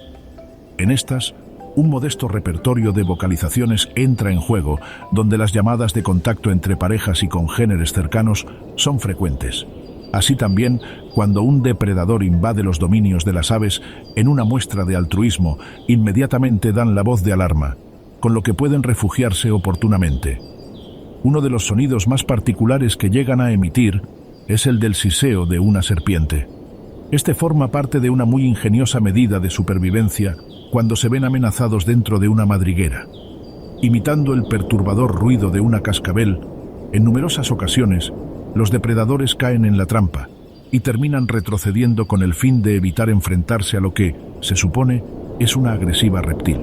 En estas, un modesto repertorio de vocalizaciones entra en juego, donde las llamadas de contacto entre parejas y congéneres cercanos son frecuentes. Así también, cuando un depredador invade los dominios de las aves, en una muestra de altruismo, inmediatamente dan la voz de alarma, con lo que pueden refugiarse oportunamente. Uno de los sonidos más particulares que llegan a emitir es el del siseo de una serpiente. Este forma parte de una muy ingeniosa medida de supervivencia cuando se ven amenazados dentro de una madriguera. Imitando el perturbador ruido de una cascabel, en numerosas ocasiones, los depredadores caen en la trampa y terminan retrocediendo con el fin de evitar enfrentarse a lo que, se supone, es una agresiva reptil.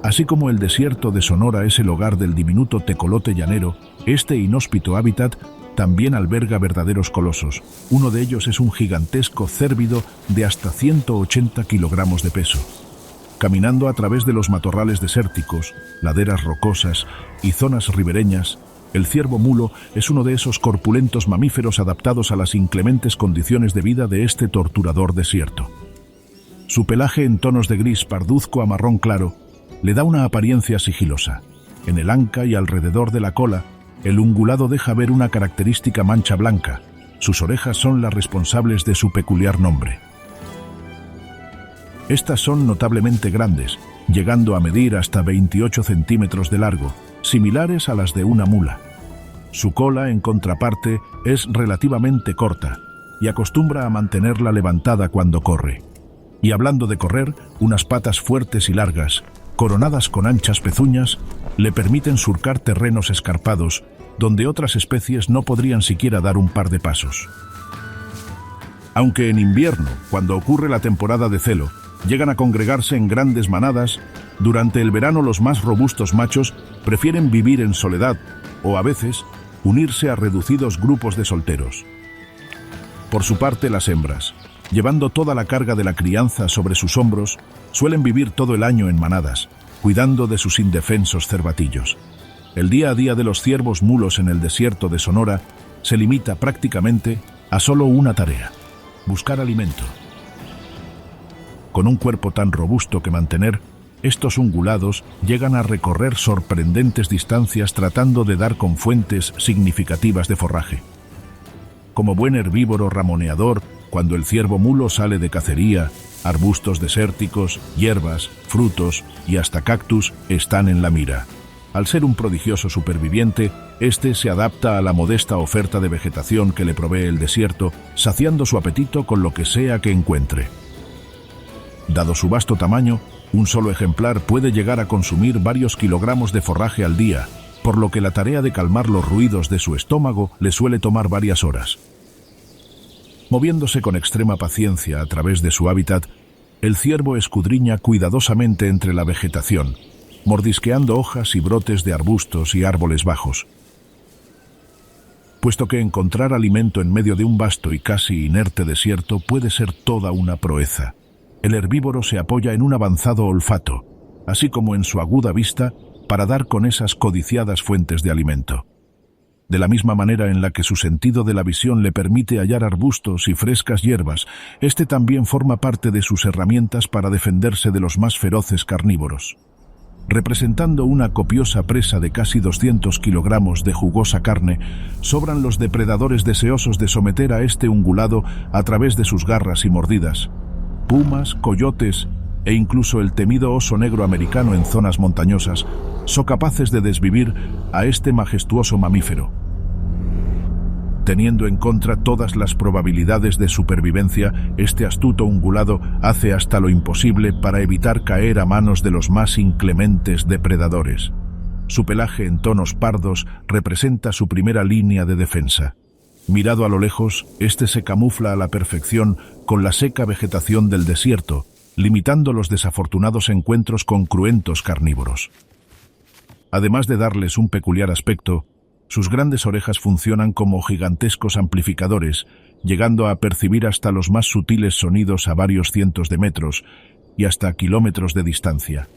Así como el desierto de Sonora es el hogar del diminuto tecolote llanero, este inhóspito hábitat también alberga verdaderos colosos. Uno de ellos es un gigantesco cérvido de hasta 180 kilogramos de peso. Caminando a través de los matorrales desérticos, laderas rocosas y zonas ribereñas, el ciervo mulo es uno de esos corpulentos mamíferos adaptados a las inclementes condiciones de vida de este torturador desierto. Su pelaje en tonos de gris parduzco a marrón claro le da una apariencia sigilosa. En el anca y alrededor de la cola, el ungulado deja ver una característica mancha blanca. Sus orejas son las responsables de su peculiar nombre. Estas son notablemente grandes, llegando a medir hasta 28 centímetros de largo, similares a las de una mula. Su cola, en contraparte, es relativamente corta y acostumbra a mantenerla levantada cuando corre. Y hablando de correr, unas patas fuertes y largas, coronadas con anchas pezuñas, le permiten surcar terrenos escarpados, donde otras especies no podrían siquiera dar un par de pasos. Aunque en invierno, cuando ocurre la temporada de celo, llegan a congregarse en grandes manadas, durante el verano los más robustos machos prefieren vivir en soledad o, a veces, unirse a reducidos grupos de solteros. Por su parte, las hembras, llevando toda la carga de la crianza sobre sus hombros, suelen vivir todo el año en manadas, cuidando de sus indefensos cervatillos. El día a día de los ciervos mulos en el desierto de Sonora se limita prácticamente a solo una tarea: buscar alimento. Con un cuerpo tan robusto que mantener, estos ungulados llegan a recorrer sorprendentes distancias tratando de dar con fuentes significativas de forraje. Como buen herbívoro ramoneador, cuando el ciervo mulo sale de cacería, arbustos desérticos, hierbas, frutos y hasta cactus están en la mira. Al ser un prodigioso superviviente, este se adapta a la modesta oferta de vegetación que le provee el desierto, saciando su apetito con lo que sea que encuentre. Dado su vasto tamaño, un solo ejemplar puede llegar a consumir varios kilogramos de forraje al día, por lo que la tarea de calmar los ruidos de su estómago le suele tomar varias horas. Moviéndose con extrema paciencia a través de su hábitat, el ciervo escudriña cuidadosamente entre la vegetación, mordisqueando hojas y brotes de arbustos y árboles bajos. Puesto que encontrar alimento en medio de un vasto y casi inerte desierto puede ser toda una proeza, el herbívoro se apoya en un avanzado olfato, así como en su aguda vista, para dar con esas codiciadas fuentes de alimento. De la misma manera en la que su sentido de la visión le permite hallar arbustos y frescas hierbas, este también forma parte de sus herramientas para defenderse de los más feroces carnívoros. Representando una copiosa presa de casi 200 kilogramos de jugosa carne, sobran los depredadores deseosos de someter a este ungulado a través de sus garras y mordidas. Pumas, coyotes e incluso el temido oso negro americano en zonas montañosas son capaces de desvivir a este majestuoso mamífero. Teniendo en contra todas las probabilidades de supervivencia, este astuto ungulado hace hasta lo imposible para evitar caer a manos de los más inclementes depredadores. Su pelaje en tonos pardos representa su primera línea de defensa. Mirado a lo lejos, este se camufla a la perfección con la seca vegetación del desierto, limitando los desafortunados encuentros con cruentos carnívoros. Además de darles un peculiar aspecto, sus grandes orejas funcionan como gigantescos amplificadores, llegando a percibir hasta los más sutiles sonidos a varios cientos de metros y hasta kilómetros de distancia.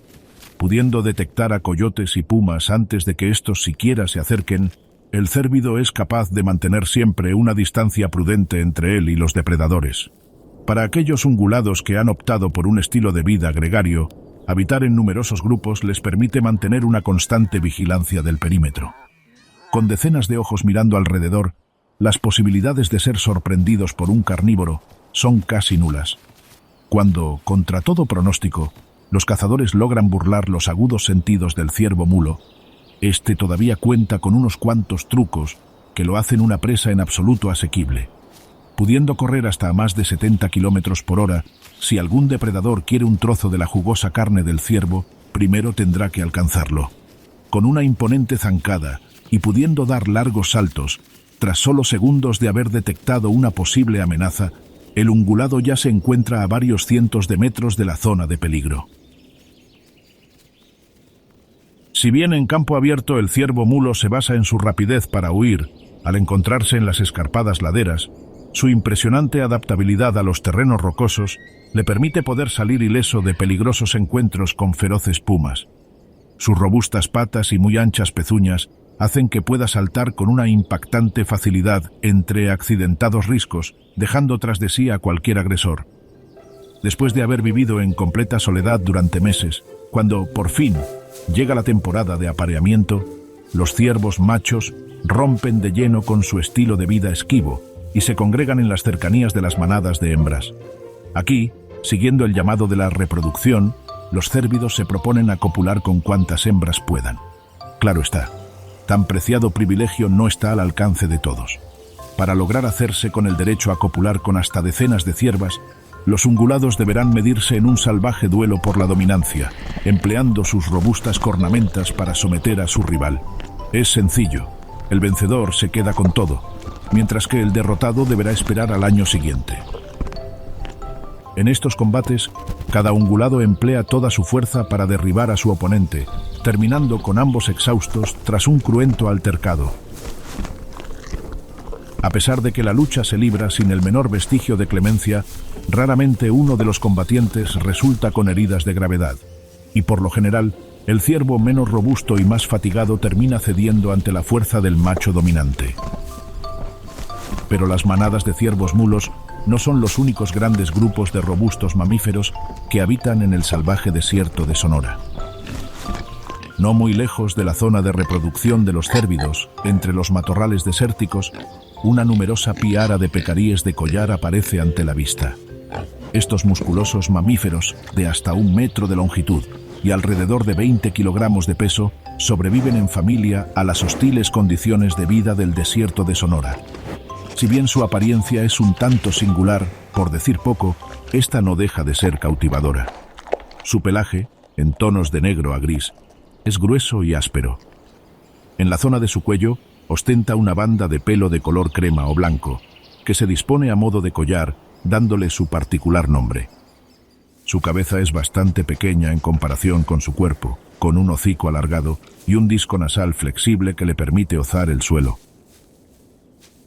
Pudiendo detectar a coyotes y pumas antes de que estos siquiera se acerquen, el cérvido es capaz de mantener siempre una distancia prudente entre él y los depredadores. Para aquellos ungulados que han optado por un estilo de vida gregario, habitar en numerosos grupos les permite mantener una constante vigilancia del perímetro. Con decenas de ojos mirando alrededor, las posibilidades de ser sorprendidos por un carnívoro son casi nulas. Cuando, contra todo pronóstico, los cazadores logran burlar los agudos sentidos del ciervo mulo, este todavía cuenta con unos cuantos trucos que lo hacen una presa en absoluto asequible. Pudiendo correr hasta a más de 70 kilómetros por hora, si algún depredador quiere un trozo de la jugosa carne del ciervo, primero tendrá que alcanzarlo. Con una imponente zancada y pudiendo dar largos saltos, tras solo segundos de haber detectado una posible amenaza, el ungulado ya se encuentra a varios cientos de metros de la zona de peligro. Si bien en campo abierto el ciervo mulo se basa en su rapidez para huir, al encontrarse en las escarpadas laderas, su impresionante adaptabilidad a los terrenos rocosos le permite poder salir ileso de peligrosos encuentros con feroces pumas. Sus robustas patas y muy anchas pezuñas hacen que pueda saltar con una impactante facilidad entre accidentados riscos, dejando tras de sí a cualquier agresor. Después de haber vivido en completa soledad durante meses, cuando, por fin, llega la temporada de apareamiento, los ciervos machos rompen de lleno con su estilo de vida esquivo y se congregan en las cercanías de las manadas de hembras. Aquí, siguiendo el llamado de la reproducción, los cérvidos se proponen a copular con cuantas hembras puedan. Claro está, tan preciado privilegio no está al alcance de todos. Para lograr hacerse con el derecho a copular con hasta decenas de ciervas, los ungulados deberán medirse en un salvaje duelo por la dominancia, empleando sus robustas cornamentas para someter a su rival. Es sencillo, el vencedor se queda con todo, mientras que el derrotado deberá esperar al año siguiente. En estos combates, cada ungulado emplea toda su fuerza para derribar a su oponente, terminando con ambos exhaustos tras un cruento altercado. A pesar de que la lucha se libra sin el menor vestigio de clemencia, raramente uno de los combatientes resulta con heridas de gravedad, y por lo general, el ciervo menos robusto y más fatigado termina cediendo ante la fuerza del macho dominante. Pero las manadas de ciervos mulos no son los únicos grandes grupos de robustos mamíferos que habitan en el salvaje desierto de Sonora. No muy lejos de la zona de reproducción de los cérvidos, entre los matorrales desérticos, una numerosa piara de pecaríes de collar aparece ante la vista. Estos musculosos mamíferos, de hasta 1 metro de longitud y alrededor de 20 kilogramos de peso, sobreviven en familia a las hostiles condiciones de vida del desierto de Sonora. Si bien su apariencia es un tanto singular, por decir poco, esta no deja de ser cautivadora. Su pelaje, en tonos de negro a gris, es grueso y áspero. En la zona de su cuello ostenta una banda de pelo de color crema o blanco, que se dispone a modo de collar, dándole su particular nombre. Su cabeza es bastante pequeña en comparación con su cuerpo, con un hocico alargado y un disco nasal flexible que le permite ozar el suelo.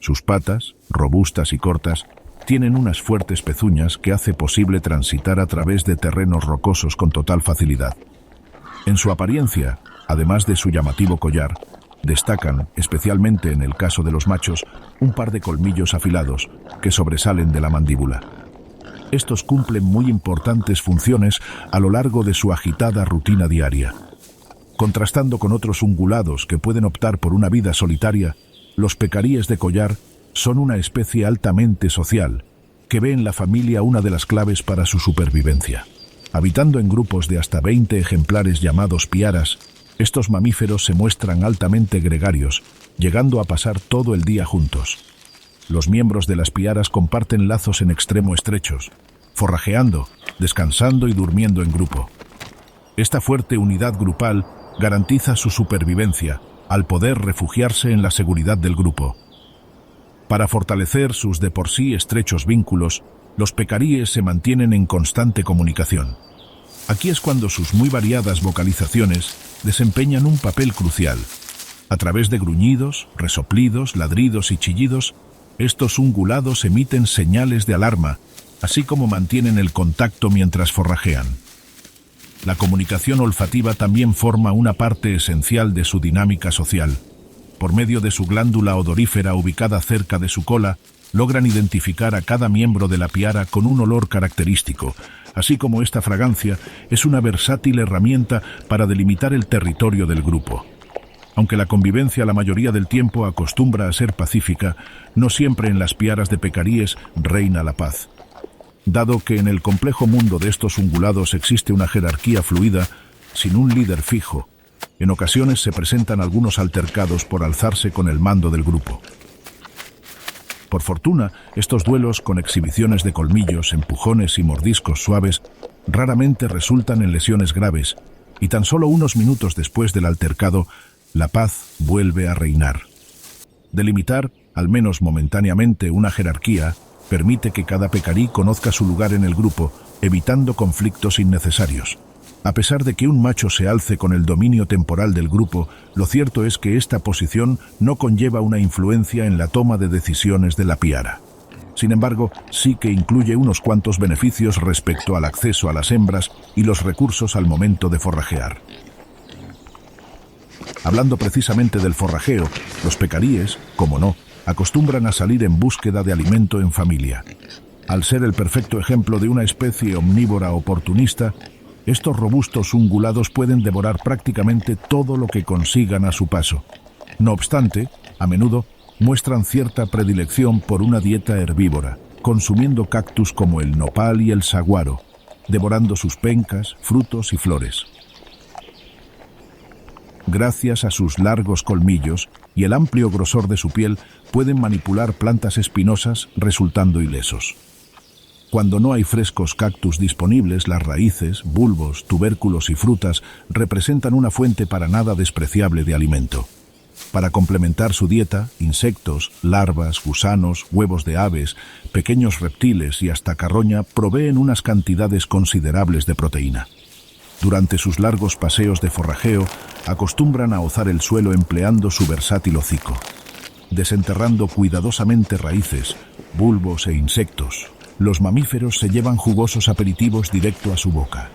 Sus patas, robustas y cortas, tienen unas fuertes pezuñas que hace posible transitar a través de terrenos rocosos con total facilidad. En su apariencia, además de su llamativo collar, destacan, especialmente en el caso de los machos, un par de colmillos afilados que sobresalen de la mandíbula. Estos cumplen muy importantes funciones a lo largo de su agitada rutina diaria. Contrastando con otros ungulados que pueden optar por una vida solitaria, los pecaríes de collar son una especie altamente social, que ve en la familia una de las claves para su supervivencia. Habitando en grupos de hasta 20 ejemplares llamados piaras, estos mamíferos se muestran altamente gregarios, llegando a pasar todo el día juntos. Los miembros de las piaras comparten lazos en extremo estrechos, forrajeando, descansando y durmiendo en grupo. Esta fuerte unidad grupal garantiza su supervivencia, al poder refugiarse en la seguridad del grupo. Para fortalecer sus de por sí estrechos vínculos, los pecaríes se mantienen en constante comunicación. Aquí es cuando sus muy variadas vocalizaciones desempeñan un papel crucial. A través de gruñidos, resoplidos, ladridos y chillidos, estos ungulados emiten señales de alarma, así como mantienen el contacto mientras forrajean. La comunicación olfativa también forma una parte esencial de su dinámica social. Por medio de su glándula odorífera ubicada cerca de su cola, logran identificar a cada miembro de la piara con un olor característico, así como esta fragancia es una versátil herramienta para delimitar el territorio del grupo. Aunque la convivencia la mayoría del tiempo acostumbra a ser pacífica, no siempre en las piaras de pecaríes reina la paz. Dado que en el complejo mundo de estos ungulados existe una jerarquía fluida, sin un líder fijo, en ocasiones se presentan algunos altercados por alzarse con el mando del grupo. Por fortuna, estos duelos con exhibiciones de colmillos, empujones y mordiscos suaves raramente resultan en lesiones graves, y tan solo unos minutos después del altercado, la paz vuelve a reinar. Delimitar, al menos momentáneamente, una jerarquía permite que cada pecarí conozca su lugar en el grupo, evitando conflictos innecesarios. A pesar de que un macho se alce con el dominio temporal del grupo, lo cierto es que esta posición no conlleva una influencia en la toma de decisiones de la piara. Sin embargo, sí que incluye unos cuantos beneficios respecto al acceso a las hembras y los recursos al momento de forrajear. Hablando precisamente del forrajeo, los pecaríes, como no, acostumbran a salir en búsqueda de alimento en familia. Al ser el perfecto ejemplo de una especie omnívora oportunista, estos robustos ungulados pueden devorar prácticamente todo lo que consigan a su paso. No obstante, a menudo muestran cierta predilección por una dieta herbívora, consumiendo cactus como el nopal y el saguaro, devorando sus pencas, frutos y flores. Gracias a sus largos colmillos y el amplio grosor de su piel, pueden manipular plantas espinosas resultando ilesos. Cuando no hay frescos cactus disponibles, las raíces, bulbos, tubérculos y frutas representan una fuente para nada despreciable de alimento. Para complementar su dieta, insectos, larvas, gusanos, huevos de aves, pequeños reptiles y hasta carroña proveen unas cantidades considerables de proteína. Durante sus largos paseos de forrajeo, acostumbran a hozar el suelo empleando su versátil hocico, desenterrando cuidadosamente raíces, bulbos e insectos. Los mamíferos se llevan jugosos aperitivos directo a su boca.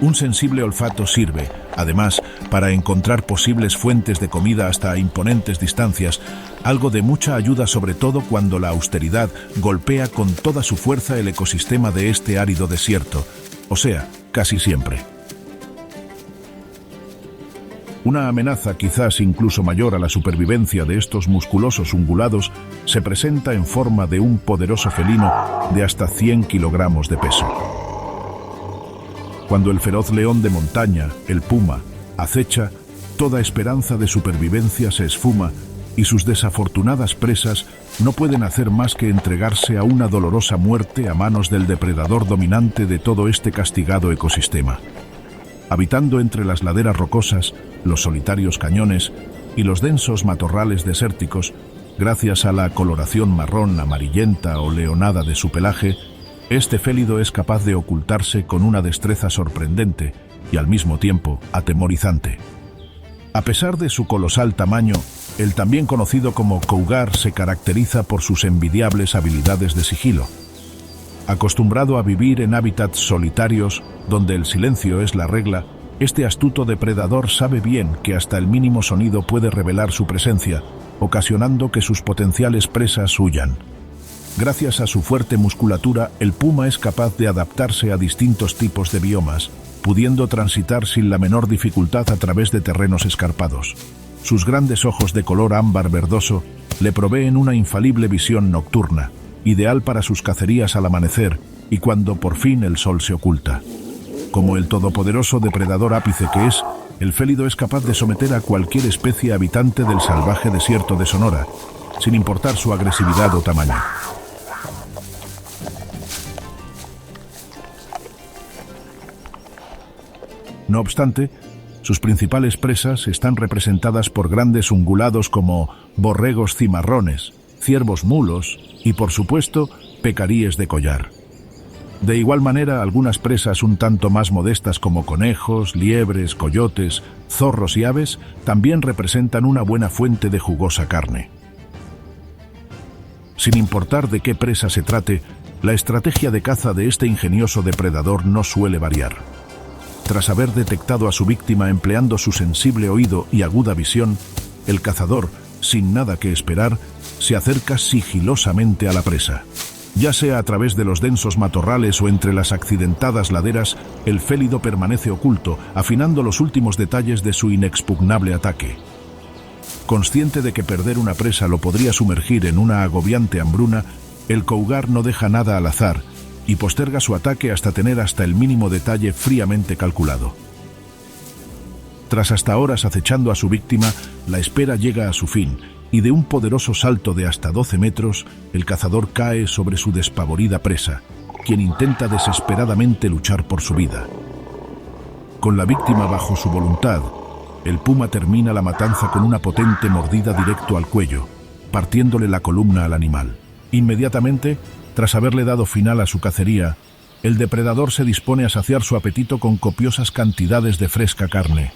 Un sensible olfato sirve, además, para encontrar posibles fuentes de comida hasta a imponentes distancias, algo de mucha ayuda sobre todo cuando la austeridad golpea con toda su fuerza el ecosistema de este árido desierto, o sea, casi siempre. Una amenaza quizás incluso mayor a la supervivencia de estos musculosos ungulados se presenta en forma de un poderoso felino de hasta 100 kilogramos de peso. Cuando el feroz león de montaña, el puma, acecha, toda esperanza de supervivencia se esfuma y sus desafortunadas presas no pueden hacer más que entregarse a una dolorosa muerte a manos del depredador dominante de todo este castigado ecosistema. Habitando entre las laderas rocosas, los solitarios cañones y los densos matorrales desérticos, gracias a la coloración marrón, amarillenta o leonada de su pelaje, este félido es capaz de ocultarse con una destreza sorprendente y al mismo tiempo atemorizante. A pesar de su colosal tamaño, el también conocido como cougar se caracteriza por sus envidiables habilidades de sigilo. Acostumbrado a vivir en hábitats solitarios, donde el silencio es la regla, este astuto depredador sabe bien que hasta el mínimo sonido puede revelar su presencia, ocasionando que sus potenciales presas huyan. Gracias a su fuerte musculatura, el puma es capaz de adaptarse a distintos tipos de biomas, pudiendo transitar sin la menor dificultad a través de terrenos escarpados. Sus grandes ojos de color ámbar verdoso le proveen una infalible visión nocturna, ideal para sus cacerías al amanecer y cuando por fin el sol se oculta. Como el todopoderoso depredador ápice que es, el félido es capaz de someter a cualquier especie habitante del salvaje desierto de Sonora, sin importar su agresividad o tamaño. No obstante, sus principales presas están representadas por grandes ungulados como borregos cimarrones, ciervos mulos y, por supuesto, pecaríes de collar. De igual manera, algunas presas un tanto más modestas como conejos, liebres, coyotes, zorros y aves también representan una buena fuente de jugosa carne. Sin importar de qué presa se trate, la estrategia de caza de este ingenioso depredador no suele variar. Tras haber detectado a su víctima empleando su sensible oído y aguda visión, el cazador, sin nada que esperar, se acerca sigilosamente a la presa. Ya sea a través de los densos matorrales o entre las accidentadas laderas, el félido permanece oculto, afinando los últimos detalles de su inexpugnable ataque. Consciente de que perder una presa lo podría sumergir en una agobiante hambruna, el cougar no deja nada al azar y posterga su ataque hasta tener hasta el mínimo detalle fríamente calculado. Tras hasta horas acechando a su víctima, la espera llega a su fin, y de un poderoso salto de hasta 12 metros, el cazador cae sobre su despavorida presa, quien intenta desesperadamente luchar por su vida. Con la víctima bajo su voluntad, el puma termina la matanza con una potente mordida directo al cuello, partiéndole la columna al animal. Inmediatamente, tras haberle dado final a su cacería, el depredador se dispone a saciar su apetito con copiosas cantidades de fresca carne.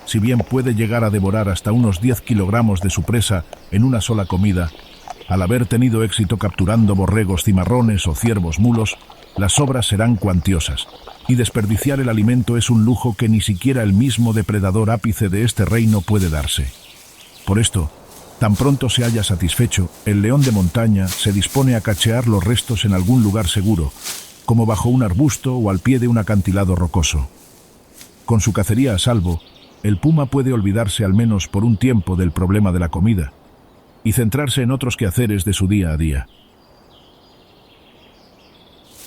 Si bien puede llegar a devorar hasta unos 10 kilogramos de su presa en una sola comida, al haber tenido éxito capturando borregos cimarrones o ciervos mulos, las sobras serán cuantiosas, y desperdiciar el alimento es un lujo que ni siquiera el mismo depredador ápice de este reino puede darse. Por esto, tan pronto se haya satisfecho, el león de montaña se dispone a cachear los restos en algún lugar seguro, como bajo un arbusto o al pie de un acantilado rocoso. Con su cacería a salvo, el puma puede olvidarse al menos por un tiempo del problema de la comida y centrarse en otros quehaceres de su día a día.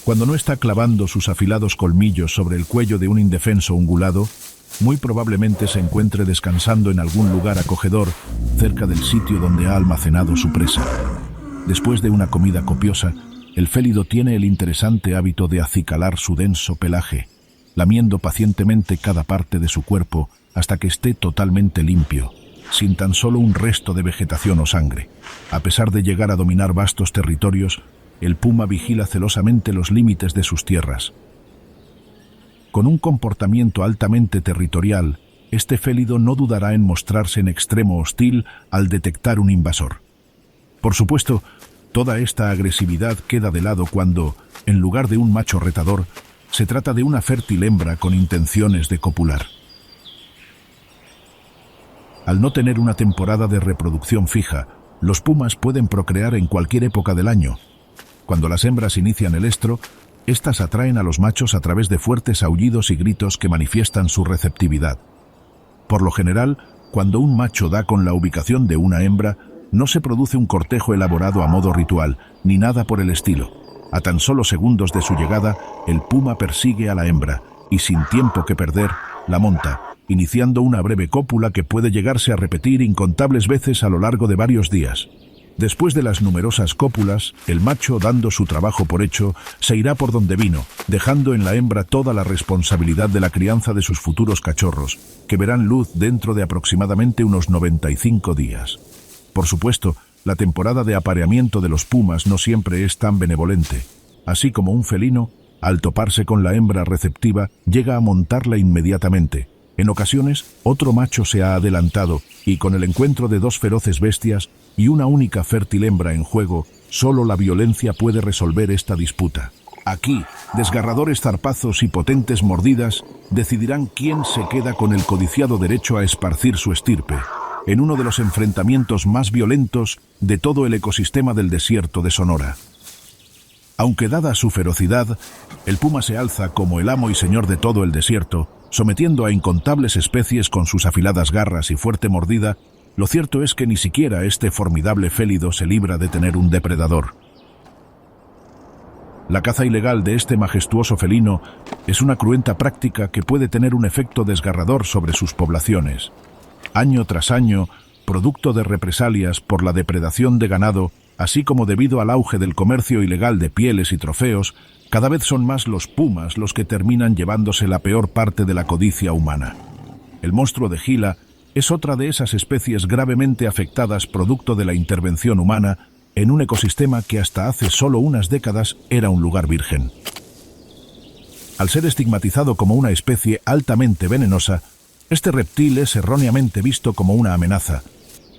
Cuando no está clavando sus afilados colmillos sobre el cuello de un indefenso ungulado, muy probablemente se encuentre descansando en algún lugar acogedor cerca del sitio donde ha almacenado su presa. Después de una comida copiosa, el félido tiene el interesante hábito de acicalar su denso pelaje, lamiendo pacientemente cada parte de su cuerpo hasta que esté totalmente limpio, sin tan solo un resto de vegetación o sangre. A pesar de llegar a dominar vastos territorios, el puma vigila celosamente los límites de sus tierras. Con un comportamiento altamente territorial, este félido no dudará en mostrarse en extremo hostil al detectar un invasor. Por supuesto, toda esta agresividad queda de lado cuando, en lugar de un macho retador, se trata de una fértil hembra con intenciones de copular. Al no tener una temporada de reproducción fija, los pumas pueden procrear en cualquier época del año. Cuando las hembras inician el estro, éstas atraen a los machos a través de fuertes aullidos y gritos que manifiestan su receptividad. Por lo general, cuando un macho da con la ubicación de una hembra, no se produce un cortejo elaborado a modo ritual, ni nada por el estilo. A tan solo segundos de su llegada, el puma persigue a la hembra y, sin tiempo que perder, la monta, iniciando una breve cópula que puede llegarse a repetir incontables veces a lo largo de varios días. Después de las numerosas cópulas, el macho, dando su trabajo por hecho, se irá por donde vino, dejando en la hembra toda la responsabilidad de la crianza de sus futuros cachorros, que verán luz dentro de aproximadamente unos 95 días. Por supuesto, la temporada de apareamiento de los pumas no siempre es tan benevolente. Así como un felino, al toparse con la hembra receptiva, llega a montarla inmediatamente. En ocasiones, otro macho se ha adelantado y con el encuentro de dos feroces bestias y una única fértil hembra en juego, solo la violencia puede resolver esta disputa. Aquí, desgarradores zarpazos y potentes mordidas decidirán quién se queda con el codiciado derecho a esparcir su estirpe, en uno de los enfrentamientos más violentos de todo el ecosistema del desierto de Sonora. Aunque dada su ferocidad, el puma se alza como el amo y señor de todo el desierto, sometiendo a incontables especies con sus afiladas garras y fuerte mordida. Lo cierto es que ni siquiera este formidable félido se libra de tener un depredador. La caza ilegal de este majestuoso felino es una cruenta práctica que puede tener un efecto desgarrador sobre sus poblaciones. Año tras año, producto de represalias por la depredación de ganado, así como debido al auge del comercio ilegal de pieles y trofeos, cada vez son más los pumas los que terminan llevándose la peor parte de la codicia humana. El monstruo de Gila es otra de esas especies gravemente afectadas producto de la intervención humana en un ecosistema que hasta hace solo unas décadas era un lugar virgen. Al ser estigmatizado como una especie altamente venenosa, este reptil es erróneamente visto como una amenaza,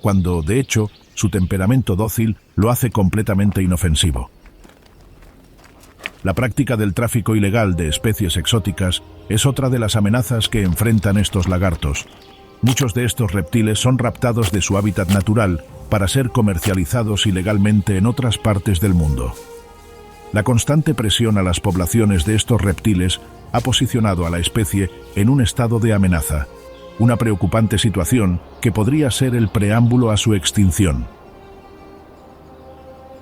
cuando, de hecho, su temperamento dócil lo hace completamente inofensivo. La práctica del tráfico ilegal de especies exóticas es otra de las amenazas que enfrentan estos lagartos. Muchos de estos reptiles son raptados de su hábitat natural para ser comercializados ilegalmente en otras partes del mundo. La constante presión a las poblaciones de estos reptiles ha posicionado a la especie en un estado de amenaza, una preocupante situación que podría ser el preámbulo a su extinción.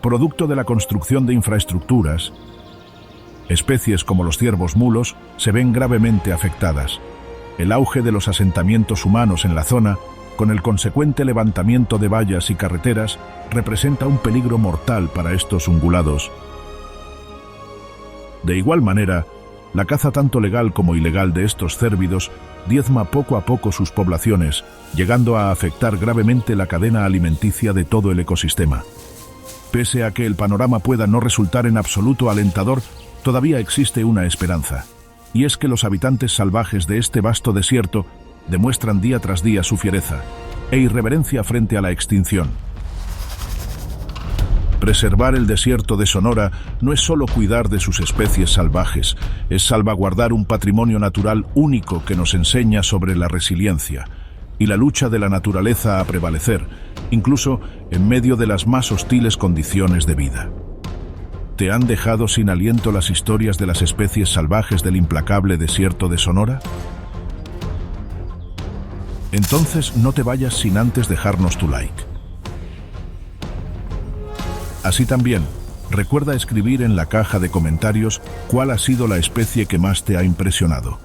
Producto de la construcción de infraestructuras, especies como los ciervos mulos se ven gravemente afectadas. El auge de los asentamientos humanos en la zona, con el consecuente levantamiento de vallas y carreteras, representa un peligro mortal para estos ungulados. De igual manera, la caza tanto legal como ilegal de estos cérvidos diezma poco a poco sus poblaciones, llegando a afectar gravemente la cadena alimenticia de todo el ecosistema. Pese a que el panorama pueda no resultar en absoluto alentador, todavía existe una esperanza, y es que los habitantes salvajes de este vasto desierto demuestran día tras día su fiereza e irreverencia frente a la extinción. Preservar el desierto de Sonora no es solo cuidar de sus especies salvajes, es salvaguardar un patrimonio natural único que nos enseña sobre la resiliencia y la lucha de la naturaleza a prevalecer, incluso en medio de las más hostiles condiciones de vida. ¿Te han dejado sin aliento las historias de las especies salvajes del implacable desierto de Sonora? Entonces no te vayas sin antes dejarnos tu like. Así también, recuerda escribir en la caja de comentarios cuál ha sido la especie que más te ha impresionado.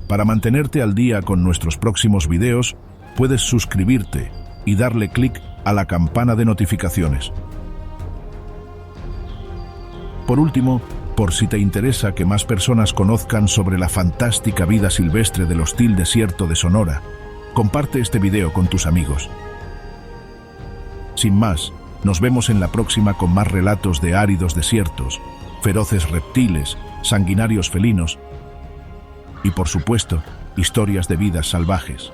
Para mantenerte al día con nuestros próximos videos, puedes suscribirte y darle clic a la campana de notificaciones. Por último, por si te interesa que más personas conozcan sobre la fantástica vida silvestre del hostil desierto de Sonora, comparte este video con tus amigos. Sin más, nos vemos en la próxima con más relatos de áridos desiertos, feroces reptiles, sanguinarios felinos y, por supuesto, historias de vidas salvajes.